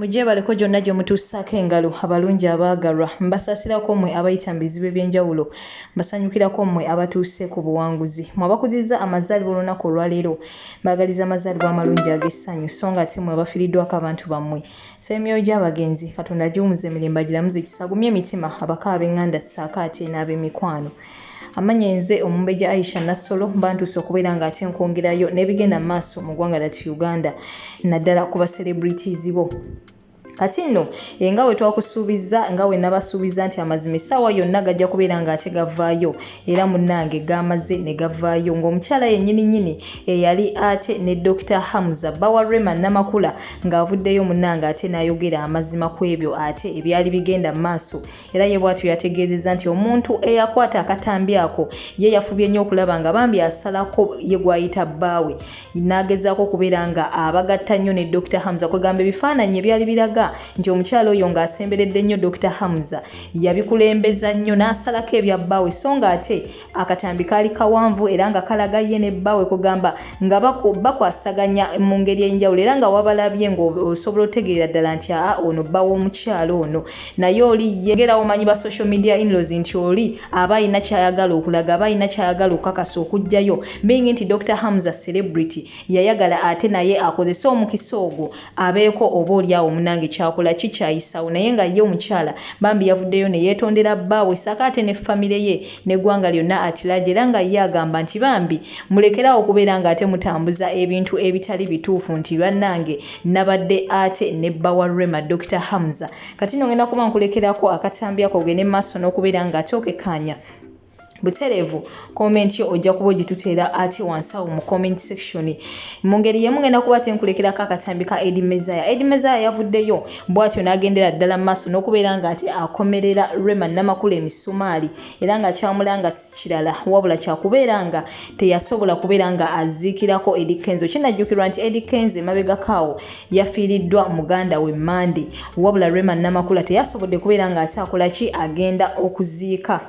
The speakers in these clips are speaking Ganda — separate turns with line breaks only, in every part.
Mujje baleko gyonna gye mutuusaako engalo abalungi abaagalwa mbasaasirako mmwe abayita mu bizibu eby'enjawulo mbasanyukirako mmwe abatuuse ku buwanguzi mmwe abakuzizza amazaalibwa olunaku olwaleero mbaagaliza amazaalibwa amalungi ag'essanyu so nga ate mmwe abafiiriddwako abantu bammwe ssemyoyo gy'abagenzi Katonda giwumuze emirembe agiramuze kisagumye emitima abaka ab'eŋŋanda ssaako ate n'ab'emikwano amanya nze Omumbejja Aisha Nassolo mbantuuse okubeera nga ate nkwongerayo n'ebigenda mu maaso mu ggwanga lyattu Uganda naddala ku ba celebrities bo kati nno nga bwe twakusuubiza nga bwe nabasuubiza nti amazima essaawa yonna gajja kubeera nga ate gavaayo era munnange gamaze ne gavaayo ng'omukyala yennyini eyali ate ne Dr. Hamza bawa Rema Namakula ng'avuddeyo munnange ate n'ayogera amazima ku ebyo ate ebyali bigenda mu maaso era ye bw'atyo yategeezezza nti omuntu eyakwata akatambi ako ye yafubye nnyo okulaba nga bambi asalako ye gw'ayita bbaawe n'agezaako okubeera nga abagatta nnyo ne Dr. Hamza kwegamba ebifaananyi ebyali biraga nti omukyalo oyo ng'asemberedde nnyo Dr. Hamza yabikulembeza nnyo n'asalako ebya bbaawe so nga ate akatambi kaali kawanvu era nga kalaga ye ne bbaawe kugamba nga bakwasaganya mu ngeri ey'enjawulo era nga wabalabye ng'osobola otegeera ddala nti ono bba w'omukyalo ono naye oli yengera omanyi ba social media inlaws nti oli aba alina kyayagala okulaga aba alina kyayagala okukakasa okugjayo being nti Dr. Hamza celebrity yayagala ate naye akozesa omukisa ogwo abeeko oba oliawo munange kyakola kikyayisawo naye nga ye omukyala bambi yavuddeyo ne yeetondera bbaawe ssaako ate ne famire ye n'eggwanga lyonna atirage era nga ye agamba nti bambi mulekerawo okubeera nga ate mutambuza ebintu ebitali bituufu nti bannange nabadde ate ne bba wa Rema Dr. Hamza kati nno ngenda kuba nkulekerako akatambi ako ogende maaso n'okubeera nga ate okekkaanya butereevu comment yo ojja kuba ogituteera ate wansi awo mu comment section mu ngeri yemu ngenda kuba tenkulekerako akatambi ka Eddie Mezaya yavuddeyo bw'atyo n'agendera ddala mu maaso n'okubeera nga ate akomerera Rema Namakula emisumaali era nga kyamulanga si kirala wabula kyakubeera nga teyasobola kubeera nga aziikirako Eddie Kenzo kinajjukirwa nti Eddie Kenzo emabegakaawo yafiiriddwa muganda we Mandi wabula Rema Namakula teyasobodde kubeera nga ate akola ki agenda okuziika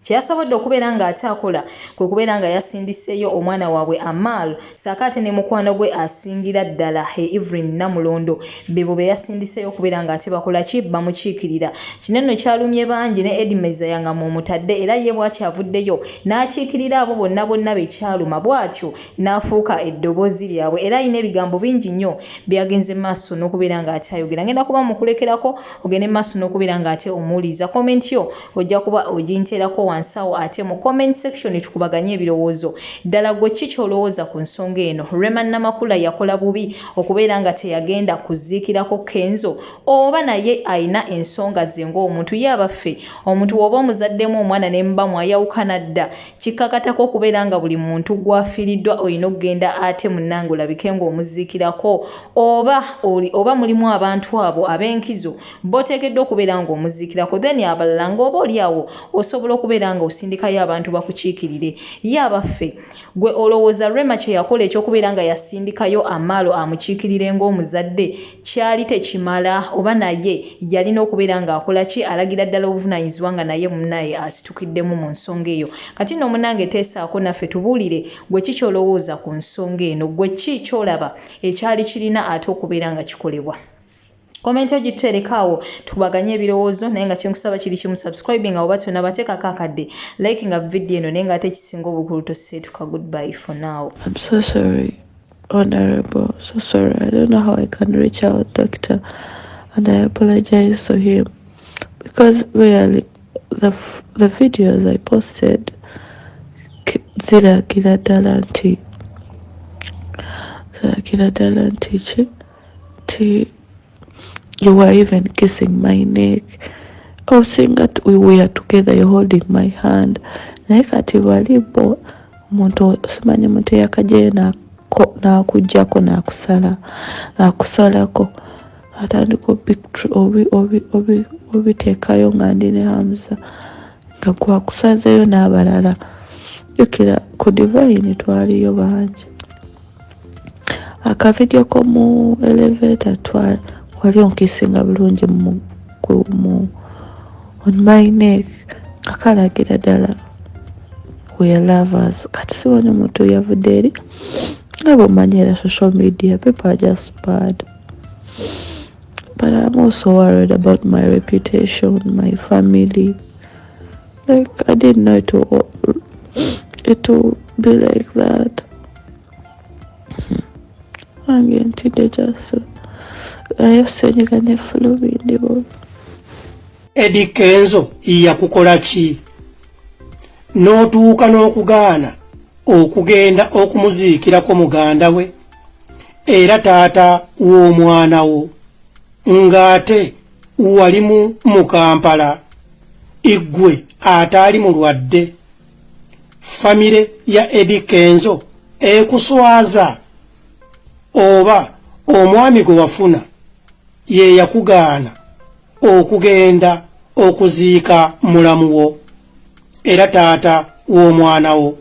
kyasobodde okubeera nga ataakola kwe kubeera nga yasindiseeyo omwana waabwe Amal ssaako ate ne mukwano gwe asingira ddala Evelyn Namulondo bebo be yasindiseeyo okubeera nga ate bakola ki bamukiikirira kino nno kyalumye bangi ne Eddie Mezaya nga mumutadde era ye bw'atyo avuddeyo n'akiikirira abo bonna be kyaluma bw'atyo n'afuuka eddoboozi lyabwe era alina ebigambo bingi nnyo byagenze maaso n'okubeera nga ate ayogera ngenda kuba mukulekerako ogende maaso n'okubeera nga ate omuwuliriza comment yo ojja kuba oginteerako wansawo ate mu comment section tukubaganye ebirowoozo ddala gwe ki kyolowooza ku nsonga eno Rema Namakula yakola bubi okubeera nga teyagenda kuziikirako Kenzo oba naye ayina ensonga ze ng'omuntu yabaffe omuntu woba omuzaddemu omwana ne mbamu ayawukana dda kikkakatako okubeera nga buli muntu gwafiiriddwa olina okugenda ate munnange olabike ng'omuziikirako oba mulimu abantu abo ab'enkizo boteekeddwa okubeera ng'omuziikirako then abalala ng'oba oliawo osobola okubeera nga osindikayo abantu bakukiikirire yabaffe gwe olowooza Rema kye yakola ekyokubeera nga yasindikayo Amalo amukiikirire ng'omuzadde kyali tekimala oba naye yalina okubeera ng'akola ki alagira ddala obuvunaanyizibwa nga naye munnaye asitukiddemu mu nsonga eyo kati nno munnange teesaako naffe tubuulire gwe ki kyolowooza ku nsonga eno gwe ki kyolaba ekyali kirina ate okubeera nga kikolebwa comment yo gituterekaawo tukubaganye ebirowoozo naye nga kyenkusaba kiri kimu subscribing oba tonna bateekako akadde liking nga video eno naye nga ate ekisinga obukulu toseetuka goodbye for now.
I'm so sorry, Honorable. So sorry. I don't know how I can reach out, Doctor, and I apologize to him because really the videos I posted ziragira ddala nti you were even kissing my neck. I was saying that we were together, you're holding my hand. Naye kati walibo omuntu simanyi muntu eyakajjayo n'akuggyako n'akusalako atandika obiteekayo nga ndi ne Hamza nga gwakusazeyo n'abalala jjukira ku Divine twaliyo bangi akavidiyo ko mu elevator wali onkisinga bulungi on my neck akalagira ddala we are lovers kati siwone omuntu yavudde eri nga bw'omanyira social media people are just bad but I'm also worried about my reputation, my family. Like, I didn't know it will be like that. I'm getting teenagers, so I have said you can follow me in the world.
Eddie Kenzo yakukola ki? N'otuuka n'okugaana okugenda okumuziikirako muganda we era taata w'omwana wo ng'ate wali mu Kampala iggwe ataali mulwadde. Famire ya Eddie Kenzo ekuswaza oba omwami gwe wafuna ye yakugaana okugenda okuziika mulamu wo era taata w'omwana wo,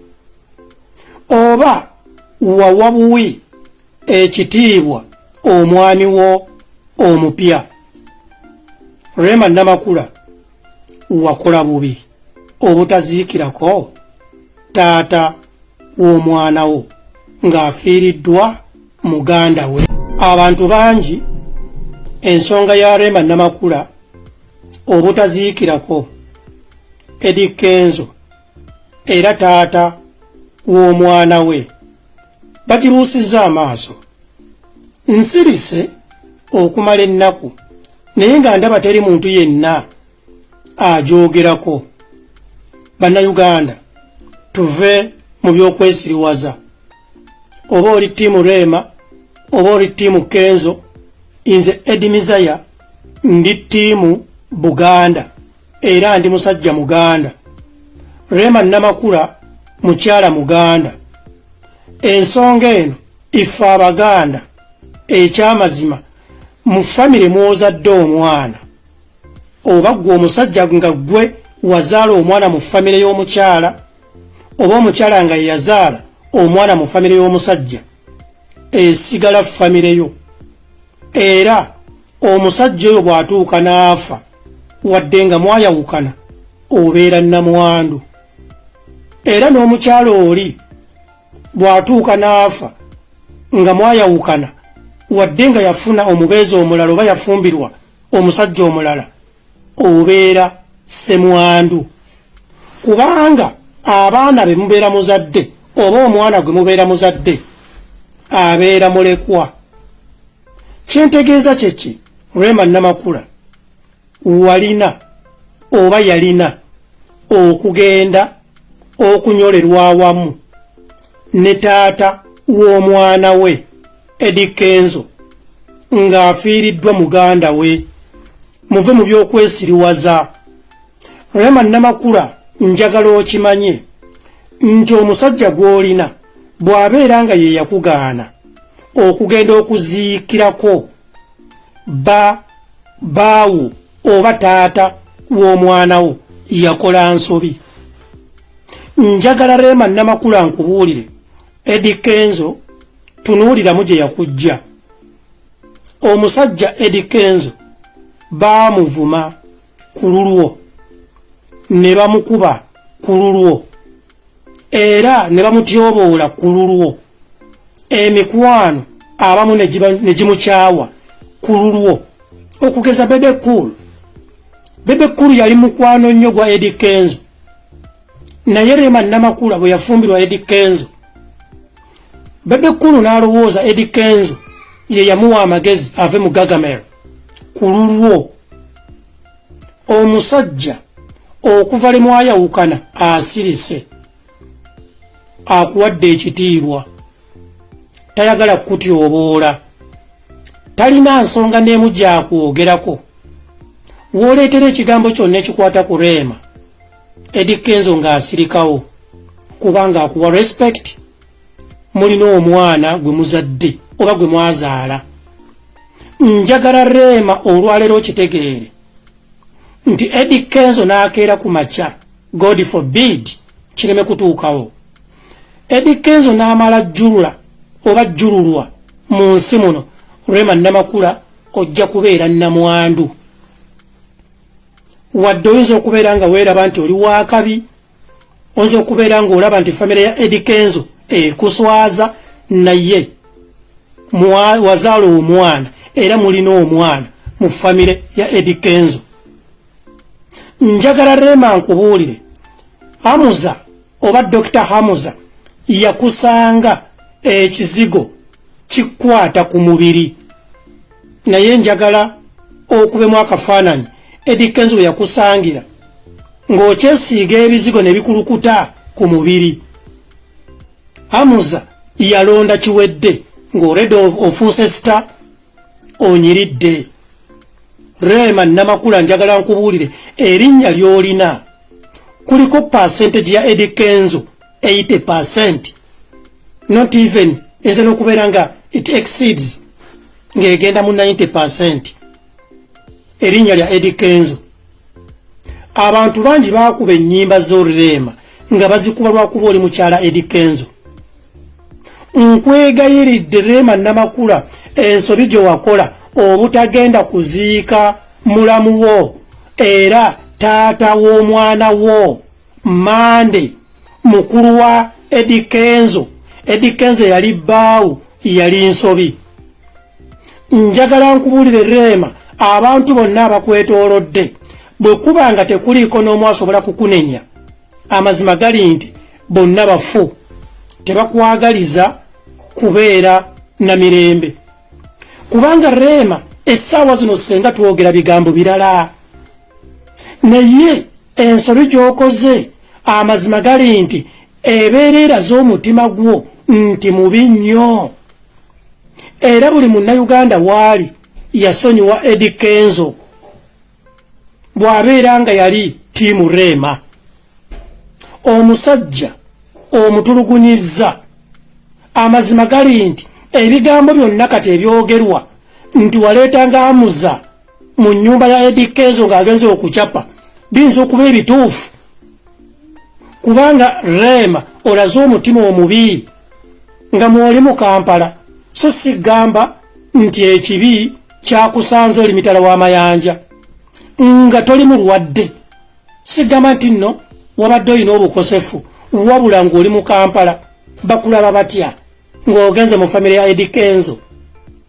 oba wawa buwi ekitiibwa omwami wo omupya. Rema Namakula wakola bubi obutaziikirako taata w'omwana wo ng'afiiriddwa muganda we. Abantu bangi ensonga ya Rema Namakula obutaziikirako Eddie Kenzo era taata w'omwana we bagiruusizza amaaso. Nsirise okumala ennaku naye nga ndaba teri muntu yenna agyogerako. Bannayuganda, tuve mu by'okwesiriwaza. Oba oli ttiimu Rema oba oli ttiimu Kenzo, nze Eddie Mizaya ndi ttiimu Buganda era ndi musajja Muganda. Rema Namakula mukyala Muganda. Ensonga eno ife Abaganda ekyamazima mu famire mwozadde omwana, oba gwe omusajja nga gwe wazaala omwana mu famire y'omukyala, oba omukyala nga yazaala omwana mu famire y'omusajja, esigala famire yo. Era omusajja oyo bw'atuuka n'afa wadde nga mwayawukana obeera nnamwandu. Era n'omukyala oli bw'atuuka n'afa nga mwayawukana wadde nga yafuna omubeezi omulala oba yafumbirwa omusajja omulala, obeera ssemwandu. Kubanga abaana be mubeera muzadde oba omwana gwe mubeera muzadde abeera mulekwa. Kyentegeeza kyeki? Rema Namakula walina oba yalina okugenda okunyolerwa awamu ne taata w'omwana we Eddie Kenzo ng'afiiriddwa muganda we. Muve mu by'okwesiriwaza. Rema Namakula njagala okimanye nti omusajja gw'olina bw'abeera nga ye yakugaana okugenda okuziikirako baawo oba taata w'omwana wo yakola nsobi. Njagala Rema Namakula nkubuulire, Eddie Kenzo tunuuliramu gye yakujja. Omusajja Eddie Kenzo baamuvuma ku lulwo ne bamukuba ku lulwo era ne bamutyoboola ku lulwo, emikwano abamu ne gimukyawa ku lulwo. Okugeza Bebe Cool yali mukwano nnyo gwa Eddie Kenzo, naye Rema Namakula bwe yafumbirwa Eddie Kenzo, Bebe Cool n'alowooza Eddie Kenzo ye yamuwa amagezi ave mu Gagamel ku lulwo. Omusajja okuva le mwayawukana asirise, akuwadde ekitiibwa, tayagala kutyoboola, talina nsonga n'emu gy'akwogerako. Wooleetera ekigambo kyonna ekikwata ku Rema, Eddie Kenzo ng'asirikawo kubanga akuwa respect. Mulina omwana gwe muzadde oba gwe mwazaala. Njagala Rema olwaleero kitegeere nti Eddie Kenzo n'akeera ku makya, God forbid kireme kutuukawo. Eddie Kenzo n'amala jjulula oba jjululwa mu nsi muno, Rema Namakula ojja kubeera nnamwandu. Wadde oyinza okubeera nga weeraba nti oli waakabi, oyinza okubeera ng'olaba nti famire ya Eddie Kenzo ekuswaza, naye wazaala omwana era mulina omwana mu famire ya Eddie Kenzo. Njagala Rema nkubuulire, Hamza oba Dr. Hamza yakusanga ekizigo kikwata ku mubiri, naye njagala okubemu akafaananyi Eddie Kenzo yakusangira ng'okyesiiga ebizigo ne bikulukuta ku mubiri. Hamza yalonda kiwedde ng'oledde ofuuse sita onyiridde. Rema Namakula njagala nkubuulire, erinnya ly'olina kuliko percentage ya Eddie Kenzo 80%, not even eze n'okubeera nga it exceeds ng'egenda mu 90%. Erinnya lya Eddie Kenzo. Abantu bangi baakuba ennyimba z'Orema nga bazikuba lwakuba oli mukyala Eddie Kenzo. Nkwegayiridde Rema Namakula, ensobi gye wakola obutagenda kuziika mulamu wo era taata w'omwana wo Mande mukulu wa Eddie Kenzo. Eddie Kenzo yali bbaawu, yali nsobi. Njagala nkubuulire Rema, abantu bonna abakwetoolodde bwe kuba nga tekuliiko n'omu asobola kukunenya, amazima gali nti bonna bafu, tebakwagaliza kubeera na mirembe. Kubanga Rema essaawa zino senga twogera bigambo birala, naye ensobi gy'okoze amazima gali nti ebeerera z'omutima gwo nti mubi nnyo. Era buli munnayuganda waali yasonyiwa Eddie Kenzo bw'abeera nga yali tiimu Rema. Omusajja omutulugunyizza, amazima gali nti ebigambo byonna kati ebyogerwa nti waleetanga Hamza mu nnyumba ya Eddie Kenzo ng'agenze okucapa biyinza okuba ebituufu, kubanga Rema olaze omutima omubi nga mwoli mu Kampala. So sigamba nti ekibi kyakusanze oli mitala w'amayanja nga toli mulwadde, sigamba nti nno wabadde olina obukosefu, wabula ng'oli mu Kampala bakulaba batya ng'ogenze mu famire ya Eddie Kenzo,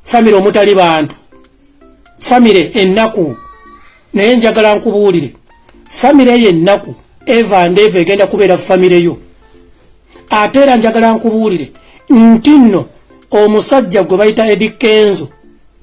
famire omutali bantu, famire ennaku. Naye njagala nkubuulire, famire y'ennaku eva and eva egenda kubeera famire yo. Ate era njagala nkubuulire nti nno omusajja gwe bayita Eddie Kenzo,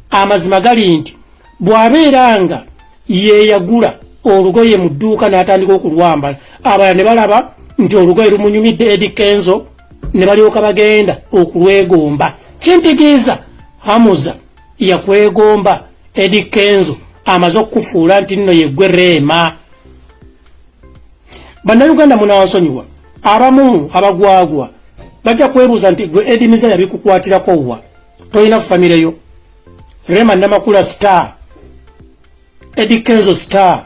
amazima gali nti bw'abeera nga yeeyagula olugoye mu dduuka n'atandika okulwambala, abalala ne balaba nti olugoye lumunyumidde Eddie Kenzo ne balyoka bagenda okulwegomba. Kintegeeza Hamza yakwegomba Eddie Kenzo amaze okufuula nti nno yeggwe Rema. Bannayuganda munawansonyiwa, abamu abagwagwa bajja kwebuuza nti gwe Eddie Miza yabikukwatirako wa? Tolina famire yo. Rema Namakula star, Eddie Kenzo star.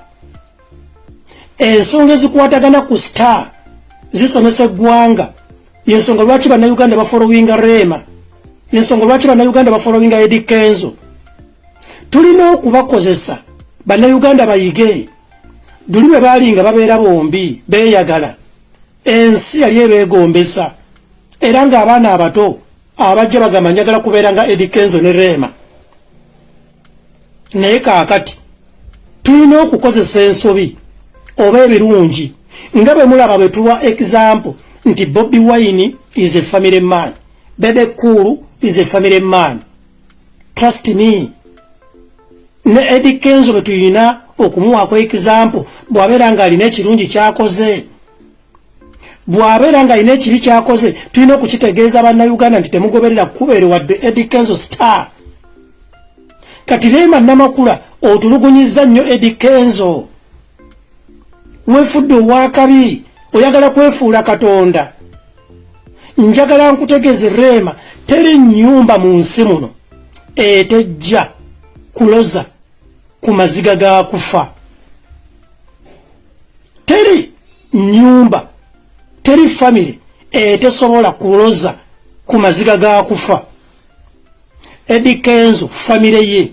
Ensonga ezikwatagana ku star zisomesa eggwanga. Yensonga lwaki bannayuganda bafollowinga Rema, yensonga lwaki bannayuganda bafollowinga Eddie Kenzo. Tulina okubakozesa bannayuganda bayige. Duli bwe baali nga babeera bombi beeyagala, ensi yali ebeegombesa, era ng'abaana abato abajja bagamba njagala kubeera nga Eddie Kenzo ne Rema. Naye kaakati tulina okukozesa ensobi oba ebirungi nga bwe mulaba bwe tuwa example nti Bobi Wine is a family man, Bebe Cool is a family man. Trust me. Ne Eddie Kenzo bwe tulina okumuwaako example bw'abeera nga alina ekirungi kyakoze, bw'abeera nga alina ekibi kyakoze, tulina okukitegeeza bannayuganda nti temugoberera kubeere wadde Eddie Kenzo star. Kati Rema Namakula otulugunyizza nnyo Eddie Kenzo, weefudde owakabi, oyagala kwefuula Katonda. Njagala nkutegeeze Rema, teri nnyumba mu nsi muno etejja kuloza ku maziga ga kufa. Teri nyumba, teri family etesobola kuloza ku maziga ga kufa. Eddie Kenzo family ye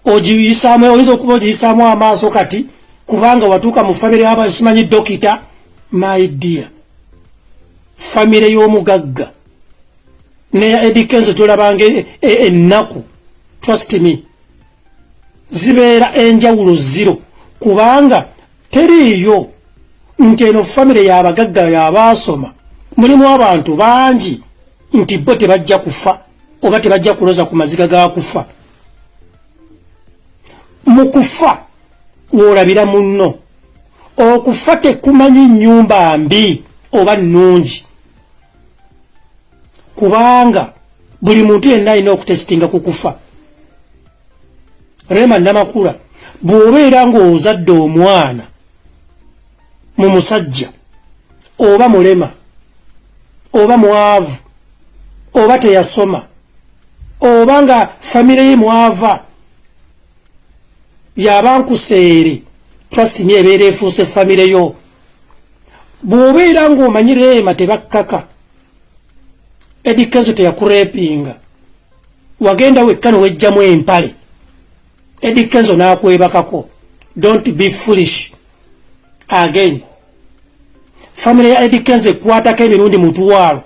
ogiyisaamu, oyinza okuba ogiyisaamu amaaso kati kubanga watuuka mu family aba simanyi dokita. My dear, family y'omugagga ne Eddie Kenzo tolabanga ennaku. Trust me. zibeera enjawulo zero kubanga teriyo nti eno famire y'abagagga y'abaasoma mulimu abantu bangi nti bo tebajja kufa oba tebajja kuloza ku maziga ga kufa. Mu kufa woolabira munno. Okufa tekumanyi nnyumba mbi oba nnungi kubanga buli muntu yenna alina okutesitinga ku kufa. Rema Namakula bw'obeera ng'ozadde omwana mu musajja oba mulema oba mwavu oba teyasoma oba nga famire ye mwava yabankuseere trust ni ebeera efuuse famire yo. Bw'obeera ng'omanyi Rema tebakkaka Edikezo teyakurepinga wagenda wekka nowejjamu empale Edikezo n'akwebakako. Don't be foolish again. Famire ya Edikezo ekwatako emirundi mutwalo.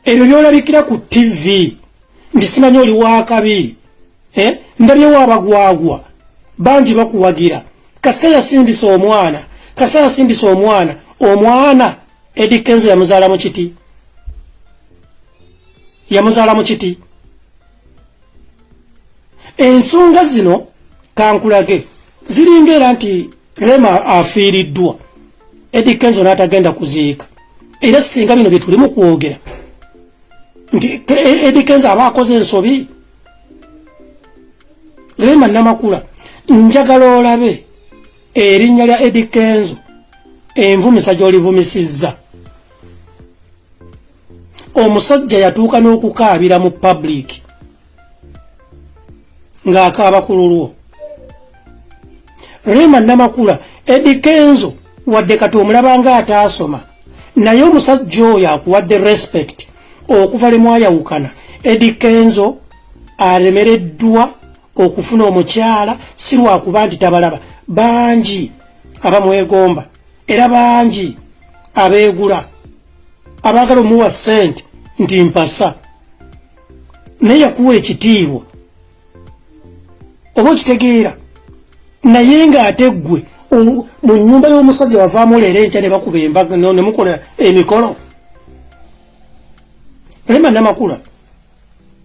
Ebyo byolabikira ku TV ndi simanyi oli wakabi ndabye wabagwagwa bangi bakuwagira kasita yasindisa omwana Edikezo yamuzaala mu kiti. Ensonga zino kankulage ziringa era nti Rema afiiriddwa Edikezo n'atagenda kuziika era singa bino bye tulimu kwogera nti Edikezo aba akoze ensobi. Rema Namakula njagala olabe erinnya lya Edikezo envumisa gy'olivumisizza. Omusajja yatuuka n'okukaabira mu public ng'akaaba ku lulwo. Rema Namakula Edikezo wadde kati omulaba nga ataasoma naye omusajja oyo akuwadde respect okuva le mwayawukana. Edikezo alemereddwa okufuna omukyala si lwakuba nti tabalaba. Bangi abamwegomba era bangi abeegula abaagala omuwa ssente nti mpasa naye yakuwa ekitiibwa oba okitegeera naye ng'ate ggwe mu nnyumba y'omusajja wavaamu leero enkya ne bakuba embaga ne mukola emikolo. Rema Namakula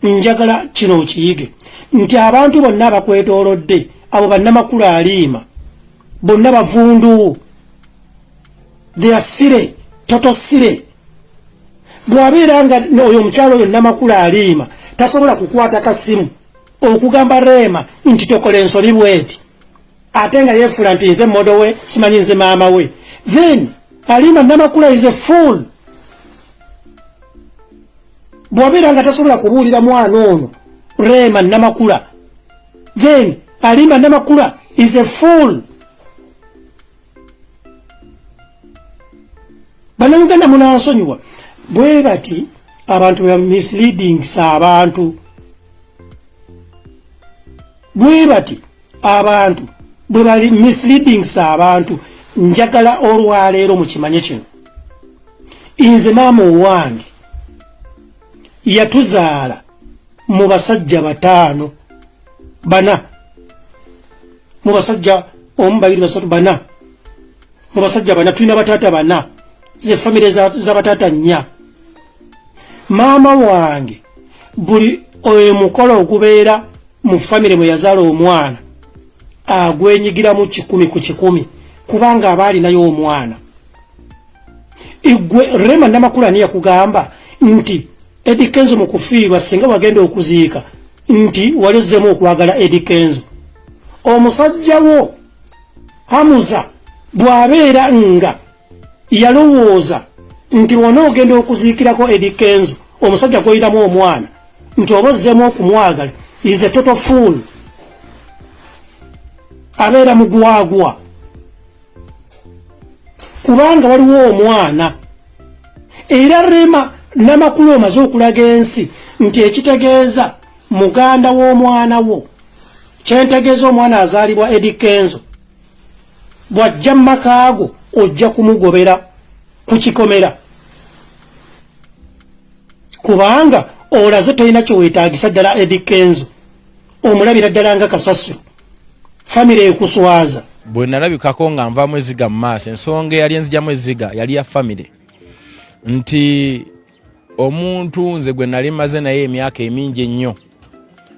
njagala kino okiyige nti abantu bonna abakwetoolodde abo bannamakula aliima bonna bavundu they are sire toto sire. Bw'abeera nga oyo omukyalo oyo Namakula aliima tasobola kukwata kasimu okugamba Rema nti tokola ensobi bweti ate nga yeefula nti nze modo we simanyi nze maama we, then aliima Namakula is a fool. Bw'abeera nga tasobola kubuulira mwana ono Rema Namakula, then aliima Namakula is a fool. Bannayuganda munansonyiwa bwe bati abantu bwe misleading abantu. Bwe bati abantu bwe bali misleading abantu. Njagala olwaleero mukimanye kino nze maama owange yatuzaala mu basajja bataano bana mu basajja omu babiri basatu bana mu basajja bana tulina bataata bana ze famire za bataata nnya. Maama wange buli omukolo ogubeera mu famire mwe yazaala omwana agwenyigiramu 100 ku 100 kubanga aba alinayo omwana. Igwe Rema Namakula niye kugamba nti Edikezo mu kufiirwa singa wagenda okuziika nti walizemu okwagala Edikezo. Omusajja wo Hamza bw'abeera nga yalowooza nti wanoogenda okuziikirako Edikezo omusajja gw'oyinamu omwana nti oba ozzemu okumwagala is a total fool. Abeera mugwagwa kubanga waliwo omwana era Rema Namakula omaze okulaga ensi nti ekitegeeza muganda w'omwana wo kyentegeeza omwana azaalibwa Edikezo bw'ajja mu makaago ojja kumugobera ku kikomera kubanga olaze tolina kye weetaagisa ddala Edikezo omulabira ddala nga kasasiro famire ekuswaza.
Bwe nalabikako nga nvaamu eziga mu maaso, ensonga yali enzigyamu eziga yali ya famire, nti omuntu nze gwe nali maze naye emyaka emingi ennyo,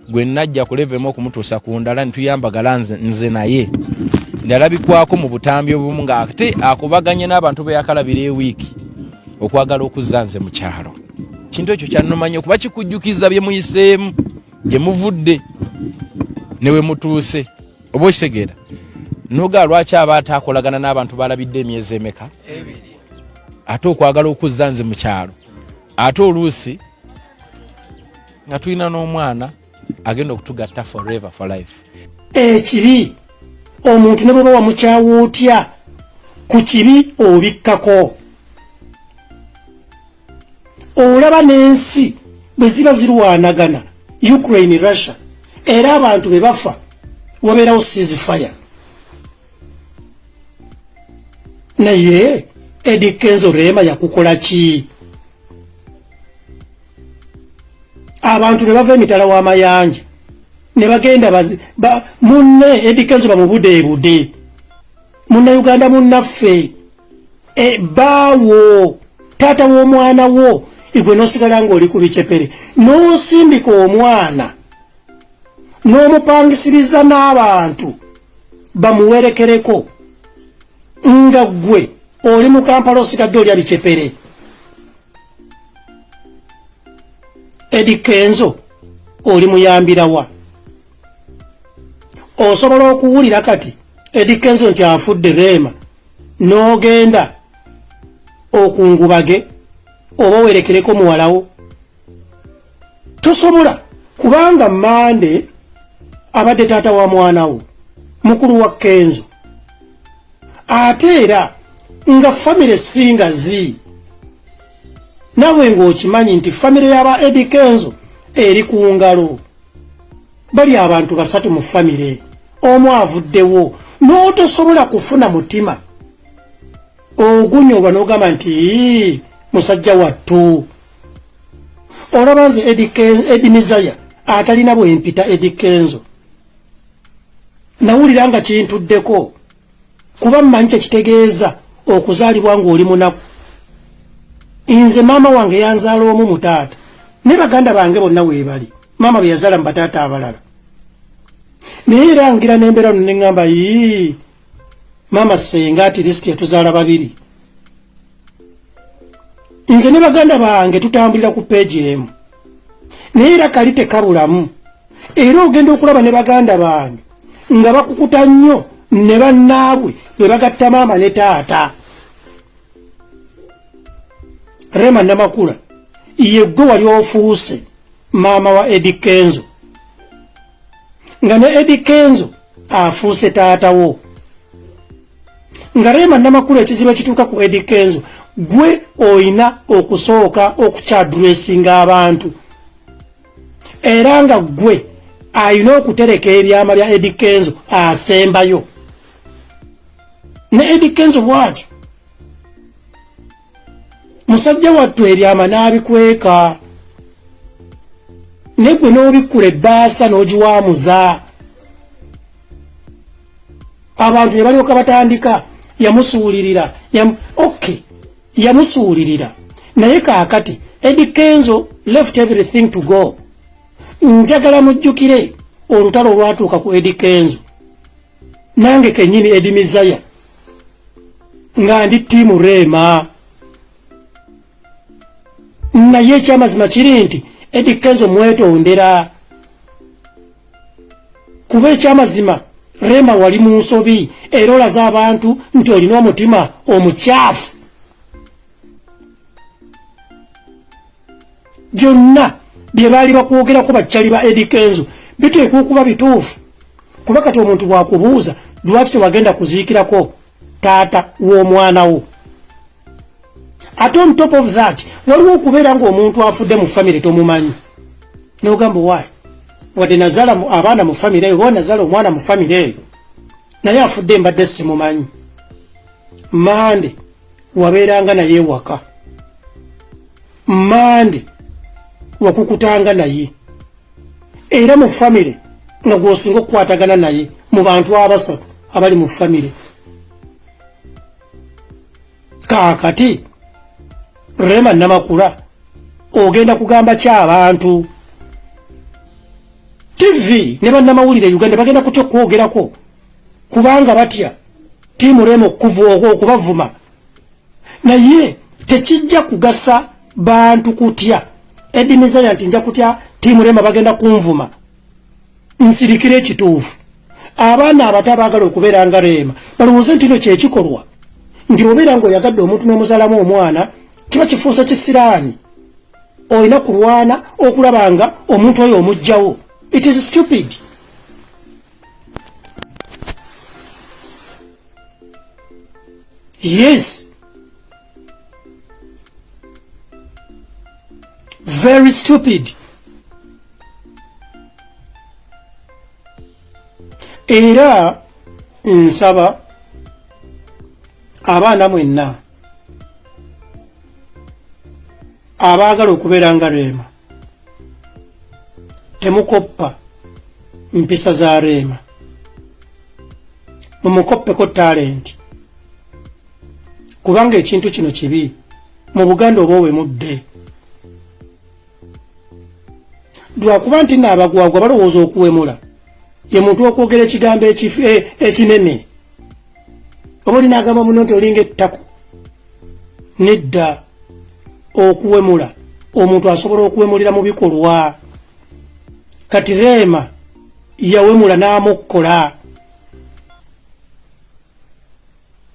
gwe najja ku level emu okumutuusa ku ndala nituyambagala nze naye, nalabikwako mu butambi obumu nga ate akubaganye n'abantu be yakalabira ewiiki okwagala okuzza nze mu kyalo. Kintu ekyo kyannomanya okuba kikujjukiza bye muyiseemu, gye muvudde ne we mutuuse. Oba okitegeera noga lwaki aba ataakolagana n'abantu balabidde emyezi emeka ate okwagala okuzza nze mu kyalo, ate oluusi nga tulina n'omwana agenda okutugatta forever for life.
Ekibi omuntu ne bweba wamukyawa otya ku kibi obikkako. Olaba n'ensi bwe ziba zirwanagana Ukraine Russia era abantu be bafa wabeerawo ceasefire. Naye Eddy Kenzo Rema yakukola ki? Abantu ne bava emitala w'amayanja ne bagenda munne Eddy Kenzo bamubudeebude, Munnayuganda munnaffe baawo taata w'omwana wo igwe n'osigala ng'oli ku bicepere n'osindika omwana n'omupangisiriza n'abantu bamuwerekereko nga gwe oli mu Kampala osigadde olya bicepere. Eddy Kenzo oli muyambirawa? Osobola okuwulira kati Eddy Kenzo nti afudde Rema n'ogenda okungubage oba werekereko muwalawo? Tosobola, kubanga Mande abadde taata wa mwanawo mukulu wa Kenzo, ate era nga famire singazi nawe ng'okimanyi nti famire y'aba Eddy Kenzo eri ku ngalo. Bali abantu basatu mu famire, omu avuddewo n'otosobola kufuna mutima ogunyolwa n'ogamba nti musajja wattu. Olaba nze Eddy Mizaya atalina bwempita Eddy Kenzo nawulira nga kintuddeko, kuba mmanyi kyekitegeeza okuzaalibwa ng'oli munaku. Nze maama wange yanzaala omu mu taata ne baganda bange bonna weebali, maama bwe yazaala mu bataata abalala. Naye era ngira n'embeera no ne ŋŋamba maama senga ati lisiti yatuzaala babiri. Nze ne baganda bange tutambulira ku peegi emu, naye era kali tekabulamu. Era ogenda okulaba ne baganda bange nga bakukuta nnyo ne bannaabwe bwe bagatta maama ne taata. Rema Namakula ye gwe wali ofuuse maama wa Eddy Kenzo, nga ne Eddy Kenzo afuuse taatawo. Nga Rema Namakula ekizibu kituuka ku Eddy Kenzo, gwe oyina okusooka okukyadressinga abantu, era nga gwe ayina okutereka ebyama bya Eddy Kenzo asembayo. Ne Eddy Kenzo bw'atyo musajja wattu ebyama n'abikweka, ne gwe n'obikkula ebbaasa n'ogiwaamuza. Abantu ne balyoka batandika yamusuulirira yamusuulirira, naye kaakati Eddy Kenzo left everything to go. Njagala mujjukire olutalo olwatuuka ku Eddy Kenzo, nange kennyini Eddy Mizaya nga ndi ttiimu Rema. Naye ekyamazima kiri nti Eddy Kenzo mwetondera, kuba ekyamazima Rema wali mu nsobi era olaze abantu nti olina omutima omukyafu. Byonna bye baali bakwogerako bakyali ba Eddy Kenzo biteekwa okuba bituufu, kuba kati omuntu bwakubuuza lwaki tewagenda kuziikirako taata w'omwana wo. Ate on top of that waliwo okubeera ng'omuntu afudde mu famire tomumanyi n'ogamba waayi wadde nazaala abaana mu famire eyo, oba nazaala omwana mu famire eyo naye afudde mbadde simumanyi. Mande wabeeranga naye ewaka, Mande wakukutanga naye, era mu famire nga gwosinga okukwatagana naye mu bantu abasatu abali mu famire. Kaakati Rema Namakula ogenda kugamba ky'abantu? TV ne bannamawulire Uganda bagenda kutya okwogerako kubanga batya tiimu Rema okubavuma, naye tekijja kugasa bantu kutya. Edimiza nti nja kutya tiimu Rema bagenda kunvuma. Nsirikire ekituufu. Abaana abato abaagala okubeera nga Rema balowooza nti no kyekikolwa, nti obeera ng'oyagadde omuntu n'omuzalamu omwana kiba kifuusa kisiraani, olina kulwana okulaba nga omuntu oyo omugjawo. It is stupid. Yes, very stupid. Era nsaba abaana mwenna abaagala okubeera nga Rema, temukoppa mpisa za Rema, mumukoppeko talenti, kubanga ekintu kino kibi mu Buganda oba owemudde. Lwakuba nti n'abagwagwa balowooza okuwemula ye muntu okwogera ekigambo ekinene. Oba olina agamba muno nti olinga ettako. Nedda, okuwemula omuntu asobola okuwemulira mu bikolwa. Kati Rema yawemula n'amukkola.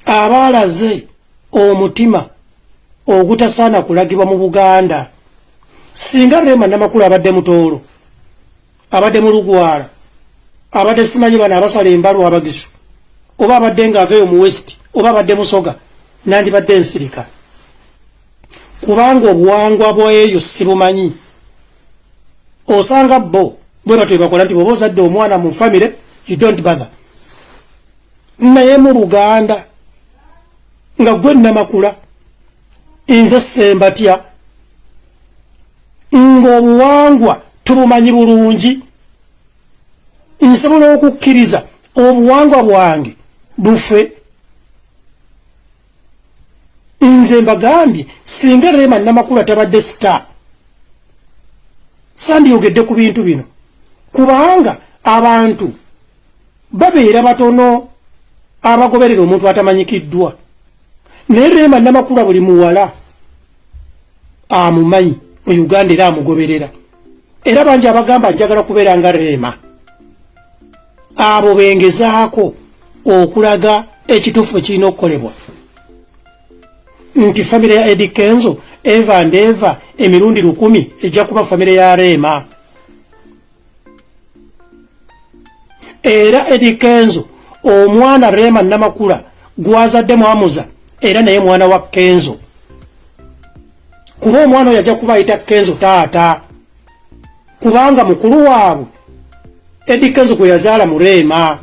Abaalaze omutima ogutasaana kulagibwa mu Buganda. Singa Rema Namakula abadde mutoolo, abadde mu Lugwala, abadde simanyi bano abasala embalu abagisu, oba abadde ng'aveeyo mu West, oba abadde Musoga, nandibadde nsirika. Kubanga obuwangwa bweyo sibumanyi. Osanga bo bwe batwe bakola nti bw'oba ozadde omwana mu famire, you don't bother. Naye mu Buganda nga gwe Namakula nze Sembatya ng'obuwangwa tubumanyi bulungi, nsobola okukkiriza obuwangwa bwange bufe. Nze mbagambye singa Rema Namakula tabadde star, sandiyogedde ku bintu bino, kubanga abantu babeera batono abagoberera omuntu atamanyikiddwa. Naye Rema Namakula buli muwala amumanyi mu Uganda era amugoberera. Era bangi abagamba njagala kubeera nga Rema, abo bengezaako okulaga ekituufu kirina okukolebwa. Nti famire ya Eddie Kenzo Eva and Eva emirundi 1000 ejja kuba famire ya Rema. Era Eddie Kenzo omwana Rema Namakula gwazadde mu Hamza era naye mwana wa Kenzo. Kuba omwana oyo ajja kuba ayita Kenzo taata, kubanga mukulu waabwe Eddie Kenzo gwe yazaala mu Rema.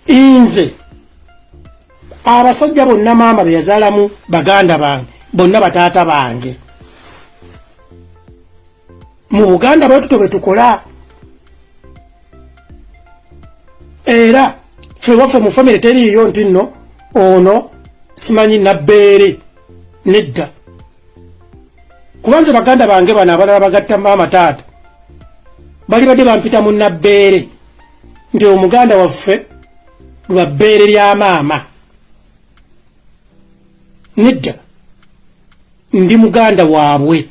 Inze abasajja bonna maama be yazaalamu baganda bange bonna bataata bange. Mu Buganda bwe tutobe tukola. Era ffe waffe mu famire teriyo nti nno ono simanyi nabbeere. Nedda. Kubanze baganda bange bano abalala bagatta maama taata bali badde bampita mu nabbeere nti omuganda waffe lwa bbeere lya maama. Nedda. Ndi muganda waabwe.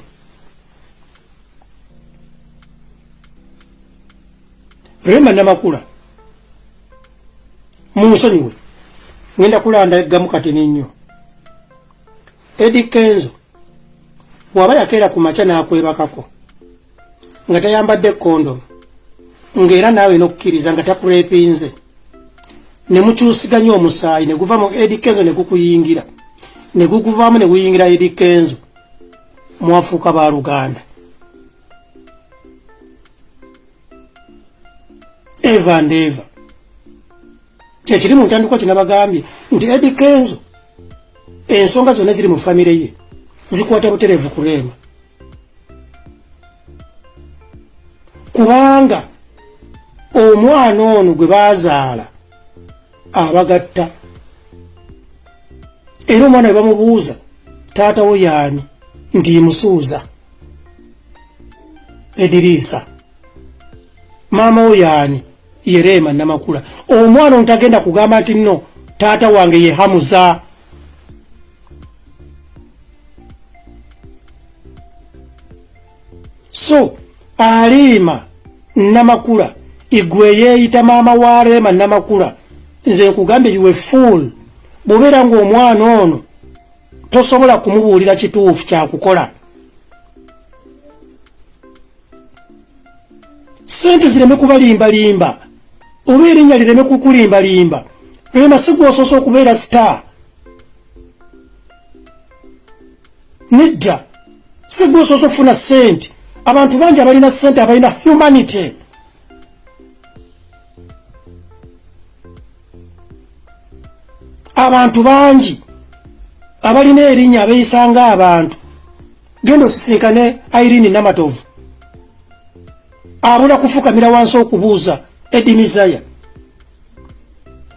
Rema Namakula munsonyiwe ngenda kulanda eggamu kati nnyo. Eddie Kenzo waba yakeera ku makya n'akwebakako nga tayambadde kondomu, ng'era naawe n'okukkiriza nga takuleepinze, ne mukyusiganya omusaayi ne guva mu Eddie Kenzo ne gukuyingira, ne guguvaamu ne guyingira Eddie Kenzo, mwafuuka ba Luganda. Eva and Eva kyekiri mu ntandikwa kye nabagambye nti Eddie Kenzo ensonga zonna ziri mu famire ye zikwata butereevu ku Rema. kubanga omwana ono gwe bazaala abagatta era omwana we bamubuuza taata wo yaani nti Musuuza Ediriisa, maama wo yaani ye Rema Namakula. Omwana ono tagenda kugamba nti nno taata wange ye Hamza. So Alima Namakula igwe yeeyita maama wa Rema Namakula, nze nkugambe you a fool. Bw'obeera ng'omwana ono tosobola kumubuulira kituufu kyakukola. Sente zireme kubalimbalimba, oba erinnya lireme kukulimbalimba. Rema si gwe osoose okubeera star. Nedda, si gwe osoose okufuna sente. Abantu bangi abalina sente abalina humanity. Abantu bangi abalina erinnya abeeyisanga abantu. Genda osisinkane Irene Namatovu, abula kufukamira wansi okubuuza Edimizaya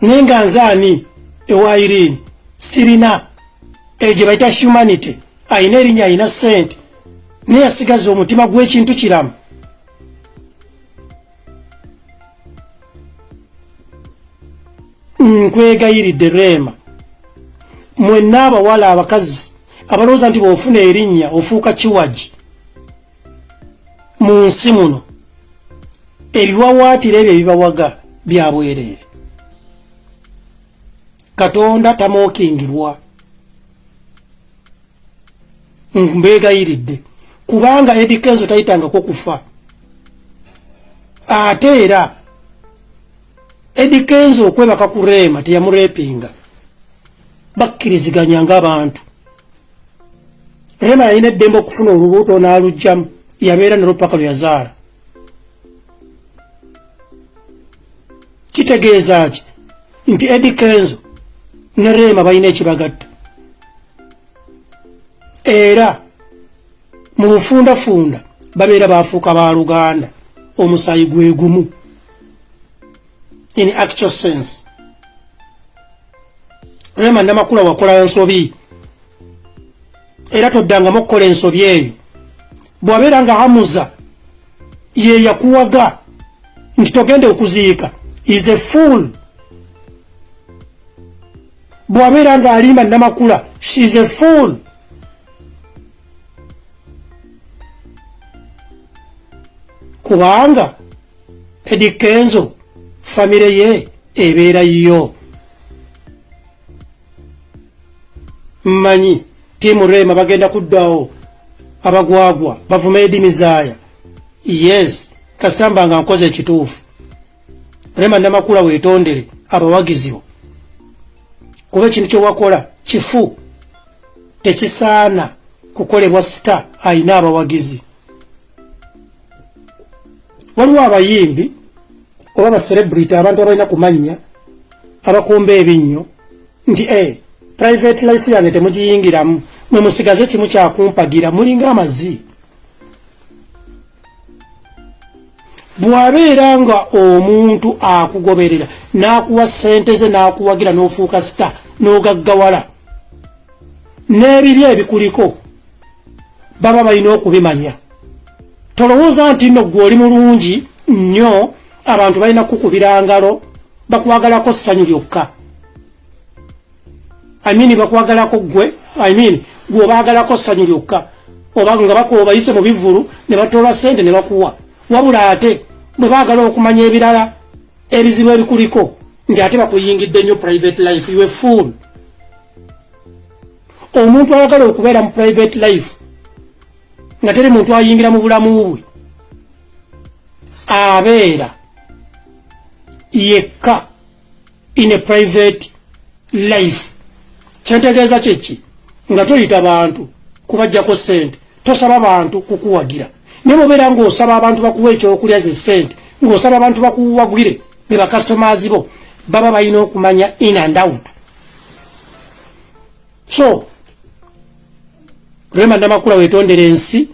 naye nga nze ani ewa Irene sirina egye bayita humanity. Ayina erinnya, ayina sente, naye yasigaza omutima gw'ekintu kiramu. Nkwegayiridde Rema, mwenna abawala abakazi abalowooza nti bw'ofuna erinnya ofuuka kiwaji mu nsi muno, ebiwawaatiro ebyo ebibawaga bya bwereere. Katonda tamookingirwa. Mbeegayiridde kubanga Eddie Kenzo tayitangako kufa. Ate era Eddie Kenzo okwebaka ku Rema teyamurepinga, bakkiriziganya ng'abantu. Rema yalina eddembe okufuna olubuto n'alugjamu, yabeera nalwo paka lwe yazaala. Kitegeeza ki? Nti Eddie Kenzo ne Rema balina ekibagatta. Era mu bufundafunda babeera baafuuka ba Luganda, omusaayi gwe gumu. In actual sense, Rema Namakula wakola ensobi, era toddangamu okukola ensobi eyo. Bw'abeera nga Hamza ye yakuwaga nti togende okuziika, is a fool. Bw'abeera nga Alima Namakula, she is a fool. Kubanga Eddie Kenzo famire ye ebeera yo. Mmanyi tiimu Rema bagenda kuddawo abagwagwa bavuma Edimizaya. Yes, kasitamba nga nkoze ekituufu. Rema Namakula weetondere abawagizi bo, kuba ekintu kyowakola kifu, tekisaana kukolebwa sita ayina abawagizi. Waliwo abayimbi oba baselebrity abantu abalina kumanya abakumba ebinnyo nti private life yange temugiyingiramu, mwe musigaze kimu kyakumpagira, mulinga amazi. Bw'abeera nga omuntu akugoberera n'akuwa sente ze n'akuwagira n'ofuuka sita n'ogaggawala, n'ebibi ebikuliko baba balina okubimanya. Tolowooza nti nno gwe oli mulungi nnyo abantu balina kukubira ngalo bakwagalako ssanyu lyokka. Bakwagalako gwe, gwe obaagalako ssanyu lyokka, oba nga bakuwa bayise mu bivvulu ne batoola sente ne bakuwa. Wabula ate bwe baagala okumanya ebirala ebizibu ebikuliko nti ate bakuyingidde nnyo private life, you a fool. Omuntu ayagala okubeera mu private life nga teri muntu ayingira mu bulamu bwe, abeera yekka in a private life. Kyentegeeza kyeki? Nga toyita bantu kubajjako sente, tosaba bantu kukuwagira. Naye bw'obeera ng'osaba abantu bakuwa ekyokulya ze sente, ng'osaba abantu bakuwagire be bakastomers bo, baba balina okumanya in and out. So Rema Namakula weetondera ensi,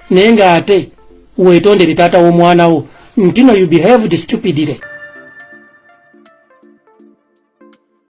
naye ng'ate wetondere taata w'omwana wo ntino you behaved stupidly.